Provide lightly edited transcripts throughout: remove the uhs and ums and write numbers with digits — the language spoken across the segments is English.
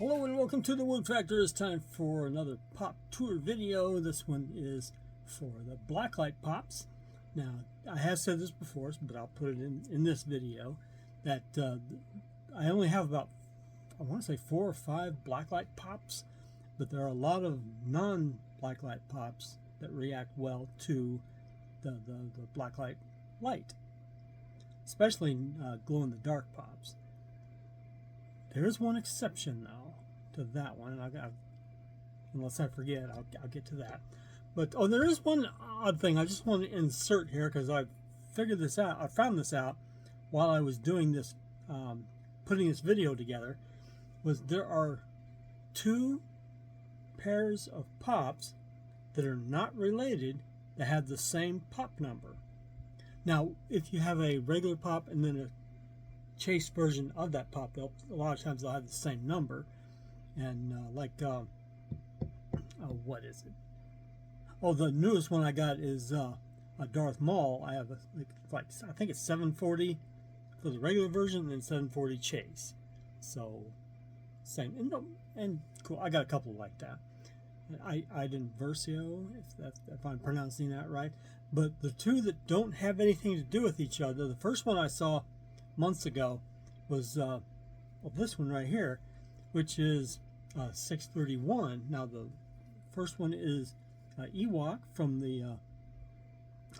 Hello and welcome to the Woot Factor. It's time for another pop tour video. This one is for the blacklight pops. Now, I have said this before, but I'll put it in this video, that I only have about, I want to say 4 or 5 blacklight pops, but there are a lot of non-blacklight pops that react well to the blacklight light, especially glow-in-the-dark pops. There is one exception, though, to that one. Unless I forget, I'll get to that. But, there is one odd thing I just want to insert here, because I figured this out. I found this out while I was doing this, putting this video together, was there are 2 pairs of pops that are not related that have the same pop number. Now, if you have a regular pop and then a chase version of that pop, a lot of times they'll have the same number, and what is it? Oh, the newest one I got is a Darth Maul. I have I think it's 740 for the regular version and 740 chase. So same, and cool. I got a couple like that. I didn't Versio, if I'm pronouncing that right. But the 2 that don't have anything to do with each other, the first one I saw months ago was this one right here, which is 631. Now the first one is Ewok from the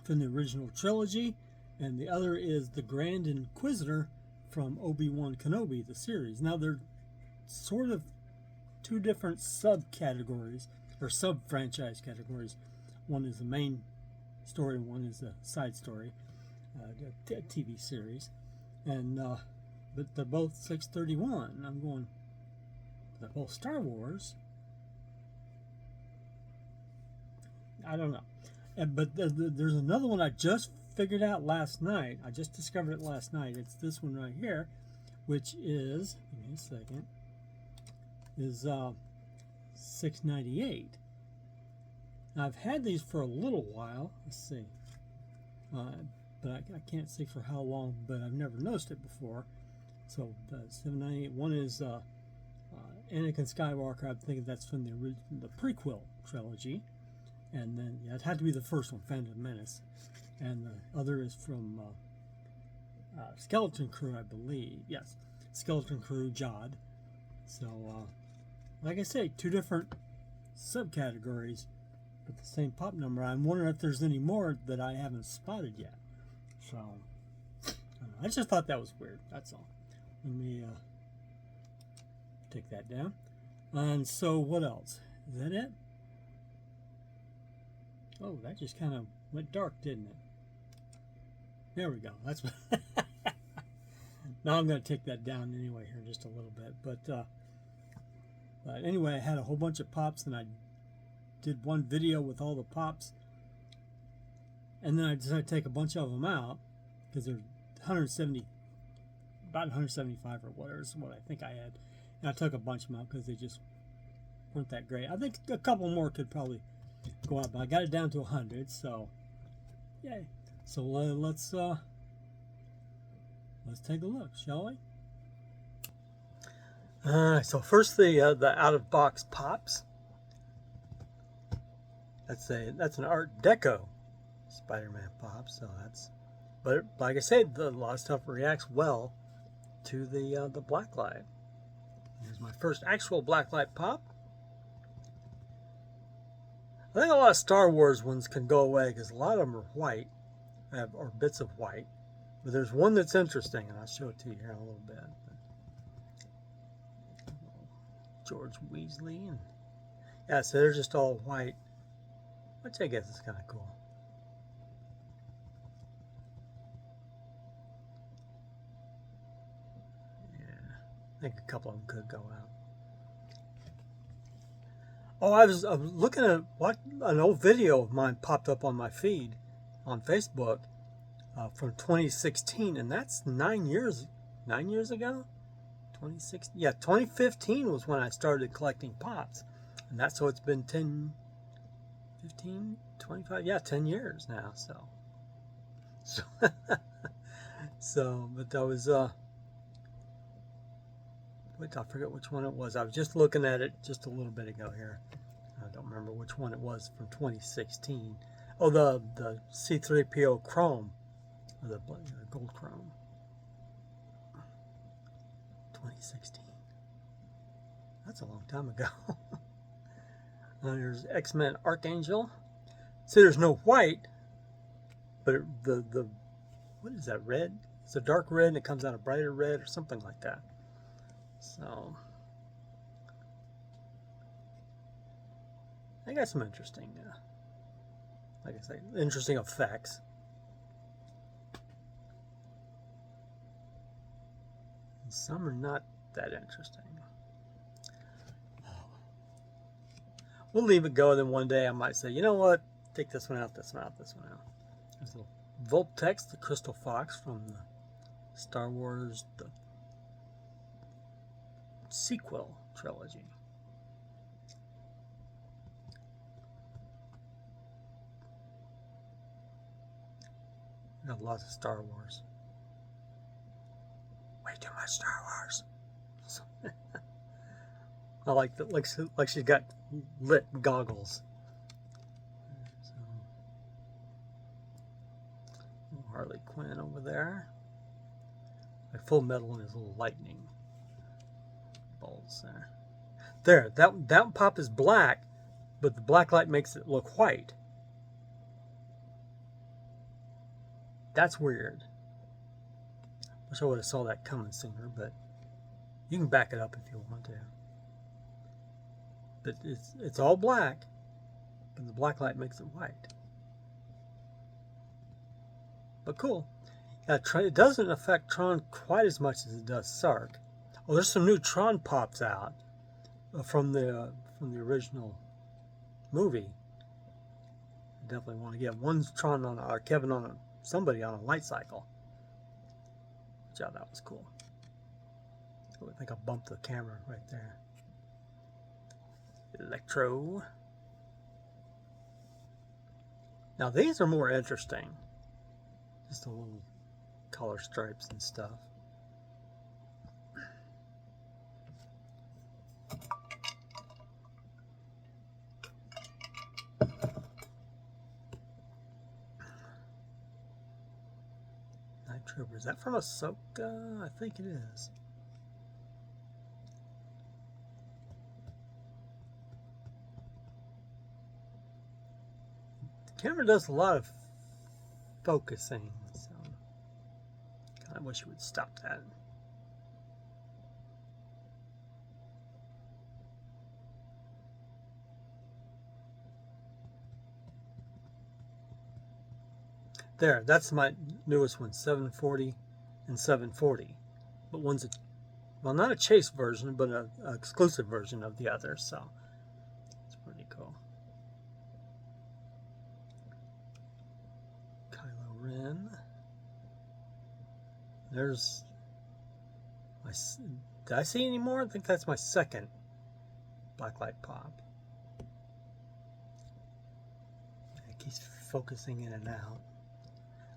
original trilogy, and the other is the Grand Inquisitor from Obi-Wan Kenobi, the series. Now they're sort of 2 different subcategories or sub-franchise categories. One is the main story, and one is a side story, TV series. And but they're both 631. I'm going, they're both Star Wars. I don't know. But there's another one I just figured out last night. I just discovered it last night. It's this one right here, which is, give me a second, is 698. Now, I've had these for a little while. Let's see. But I can't see for how long, but I've never noticed it before. So 798. One is Anakin Skywalker. I'm thinking that's from the prequel trilogy, and then it had to be the first one, Phantom Menace, and the other is from Skeleton Crew, I believe. Yes, Skeleton Crew Jod. So, like I say, 2 different subcategories, but the same pop number. I'm wondering if there's any more that I haven't spotted yet. So, I just thought that was weird. That's all. Let me take that down. And so, what else? Is that it? Oh, that just kind of went dark, didn't it? There we go. That's what. Now I'm going to take that down anyway here in just a little bit. But anyway, I had a whole bunch of pops, and I did one video with all the pops. And then I decided to take a bunch of them out because they're 170, about 175 or whatever is what I think I had. And I took a bunch of them out because they just weren't that great. I think a couple more could probably go out, but I got it down to 100, so yay. So let's take a look, shall we? So first the out-of-box pops. That's an Art Deco Spider-Man pop, so but like I said, a lot of stuff reacts well to the blacklight. Here's my first actual blacklight pop. I think a lot of Star Wars ones can go away because a lot of them are white, or bits of white. But there's one that's interesting, and I'll show it to you here in a little bit. George Weasley, and yeah, so they're just all white, which I guess is kind of cool. I think a couple of them could go out. Oh, I was looking at an old video of mine popped up on my feed on Facebook from 2016, and that's 9 years ago. 2015 was when I started collecting pops, and that's, so it's been 10, 15, 25, 10 years now. So but that was Which I forget which one it was. I was just looking at it just a little bit ago here. I don't remember which one it was from 2016. Oh, the C3PO Chrome, or the gold Chrome. 2016. That's a long time ago. There's X-Men Archangel. See, there's no white, but the what is that, red? It's a dark red and it comes out a brighter red or something like that. So I got some interesting, like I say, interesting effects. And some are not that interesting. We'll leave it go, and then one day I might say, you know what, take this one out, this one out, this one out. There's a little Vulptex, the Crystal Fox from the Star Wars, the sequel trilogy. Got lots of Star Wars. Way too much Star Wars. I like that, like she's got lit goggles. So, Harley Quinn over there. Like Full Metal and his little lightning bolts there. There, that pop is black, but the black light makes it look white. That's weird. Wish I would have saw that coming sooner, but you can back it up if you want to. But it's all black, but the black light makes it white. But cool. It doesn't affect Tron quite as much as it does Sark. Oh, there's some new Tron pops out from the original movie. I definitely want to get one's Tron on, or Kevin on somebody on a light cycle. Yeah, that was cool. Oh, I think I bumped the camera right there. Electro. Now these are more interesting. Just a little color stripes and stuff. Night Trooper. Is that from Ahsoka? I think it is. The camera does a lot of focusing, so kind of wish it would stop that. There, that's my newest one, 740 and 740. But one's well, not a chase version, but an exclusive version of the other, so it's pretty cool. Kylo Ren. There's my. Did I see any more? I think that's my second blacklight pop. It keeps focusing in and out.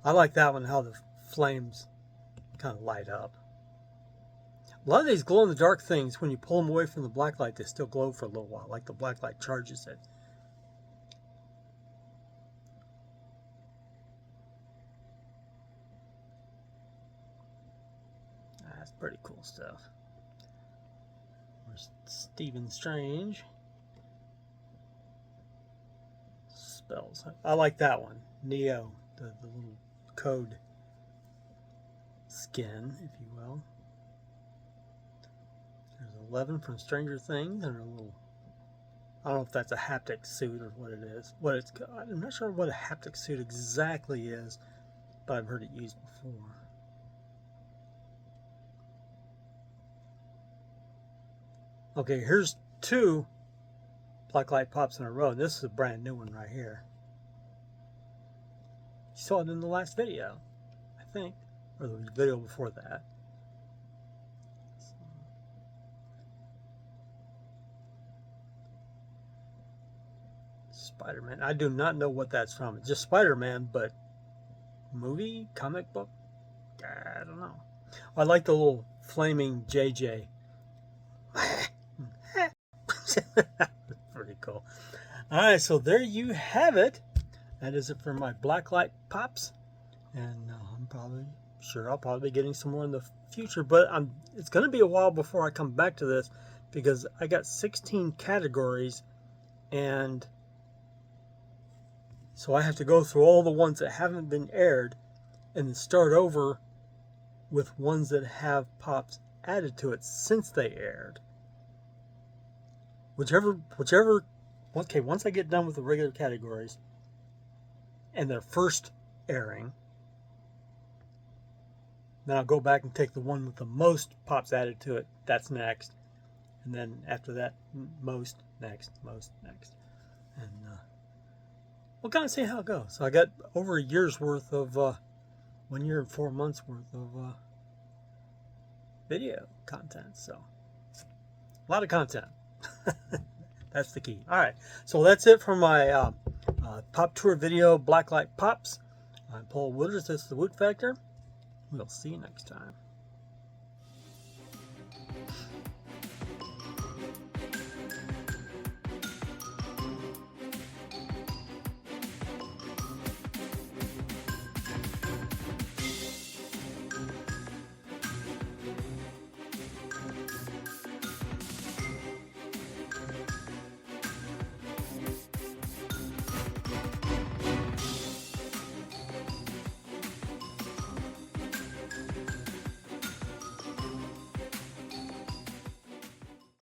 I like that one, how the flames kind of light up. A lot of these glow-in-the-dark things, when you pull them away from the blacklight, they still glow for a little while, like the blacklight charges it. That's pretty cool stuff. There's Stephen Strange. Spells. I like that one. Neo, the little code skin, if you will. There's 11 from Stranger Things, and a little, I don't know if that's a haptic suit or what it is. I'm not sure what a haptic suit exactly is, but I've heard it used before. Okay, here's two blacklight pops in a row. This is a brand new one right here. You saw it in the last video, I think, or the video before that. Spider-Man. I do not know what that's from. It's just Spider-Man, but movie, comic book? I don't know. I like the little flaming JJ Pretty cool. All right, so there you have it. That is it for my blacklight pops, and I'm I'll probably be getting some more in the future, but it's going to be a while before I come back to this because I got 16 categories, and so I have to go through all the ones that haven't been aired and then start over with ones that have pops added to it since they aired. Okay, once I get done with the regular categories and their first airing, then I'll go back and take the one with the most pops added to it. That's next. And then after that, most next. And we'll kind of see how it goes. So I got over a year's worth of, 1 year and 4 months worth of video content. So a lot of content. That's the key. All right. So that's it for my pop tour video, Blacklight Pops. I'm Paul Wooters. This is the Woot Factor. We'll see you next time.